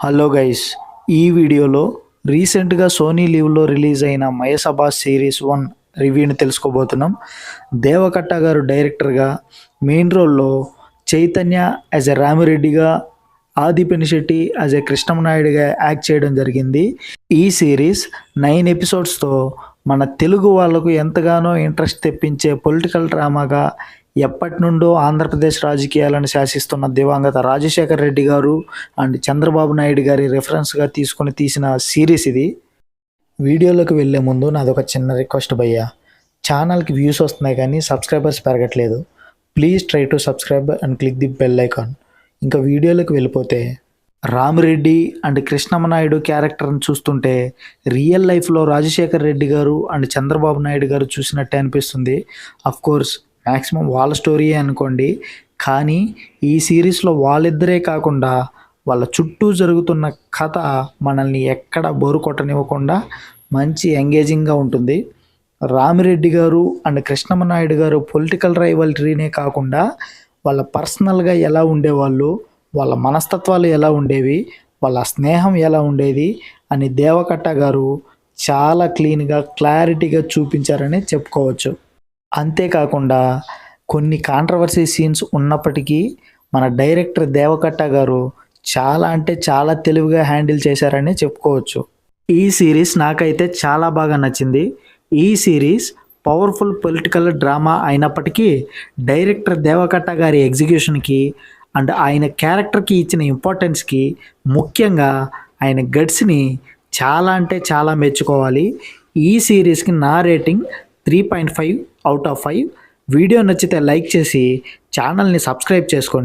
Hello guys, ఈ వీడియోలో రీసెంట్గా సోనీ లీవ్లో రిలీజ్ అయిన మయసభా సిరీస్ 1 రివ్యూని తెలుసుకోబోతున్నాం. దేవకట్ట గారు డైరెక్టర్గా, మెయిన్ రోల్లో చైతన్య యాజ్ ఎ రామిరెడ్డిగా, ఆది పినిశెట్టి యాజ్ ఎ కృష్ణమనాయుడుగా యాక్ట్ చేయడం జరిగింది. ఈ సిరీస్ 9 ఎపిసోడ్స్తో మన తెలుగు వాళ్ళకు ఎంతగానో ఇంట్రెస్ట్ తెప్పించే పొలిటికల్ డ్రామాగా, ఎప్పటి నుండో ఆంధ్రప్రదేశ్ రాజకీయాలను శాసిస్తున్న దివంగత రాజశేఖర్ రెడ్డి గారు అండ్ చంద్రబాబు నాయుడు గారి రెఫరెన్స్గా తీసుకొని తీసిన సిరీస్ ఇది. వీడియోలోకి వెళ్ళే ముందు నాదొక చిన్న రిక్వెస్ట్ భయ్యా, ఛానల్కి వ్యూస్ వస్తున్నాయి కానీ సబ్స్క్రైబర్స్ పెరగట్లేదు. Please try to subscribe and click the bell icon. ఇంకా వీడియోలోకి వెళ్ళిపోతే, రామిరెడ్డి అండ్ కృష్ణమనాయుడు క్యారెక్టర్ని చూస్తుంటే రియల్ లైఫ్లో రాజశేఖర్ రెడ్డి గారు అండ్ చంద్రబాబు నాయుడు గారు చూసినట్టే అనిపిస్తుంది. అఫ్కోర్స్ మ్యాక్సిమం వాళ్ళ స్టోరీయే అనుకోండి, కానీ ఈ సిరీస్లో వాళ్ళిద్దరే కాకుండా వాళ్ళ చుట్టూ జరుగుతున్న కథ మనల్ని ఎక్కడ బోరు కొట్టనివ్వకుండా మంచి ఎంగేజింగ్గా ఉంటుంది. రామిరెడ్డి గారు అండ్ కృష్ణమనాయుడు గారు పొలిటికల్ రైవల్రీనే కాకుండా వాళ్ళ పర్సనల్గా ఎలా ఉండేవాళ్ళు, వాళ్ళ మనస్తత్వాలు ఎలా ఉండేవి, వాళ్ళ స్నేహం ఎలా ఉండేది అని దేవకట్ట గారు చాలా క్లీన్గా క్లారిటీగా చూపించారని చెప్పుకోవచ్చు. అంతేకాకుండా కొన్ని కాంట్రవర్సీ సీన్స్ ఉన్నప్పటికీ మన డైరెక్టర్ దేవకట్ట గారు చాలా అంటే చాలా తెలివిగా హ్యాండిల్ చేశారని చెప్పుకోవచ్చు. ఈ సిరీస్ నాకైతే చాలా బాగా నచ్చింది. ఈ సిరీస్ పవర్ఫుల్ పొలిటికల్ డ్రామా అయినప్పటికీ డైరెక్టర్ దేవకట్ట గారి ఎగ్జిక్యూషన్కి అండ్ ఆయన క్యారెక్టర్కి ఇచ్చిన ఇంపార్టెన్స్కి, ముఖ్యంగా ఆయన గట్స్ని చాలా అంటే చాలా మెచ్చుకోవాలి. ఈ సిరీస్కి నా రేటింగ్ 3.5 out of 5. వీడియో నచ్చితే లైక్ చేసి ఛానల్ని సబ్స్క్రైబ్ చేసుకోండి.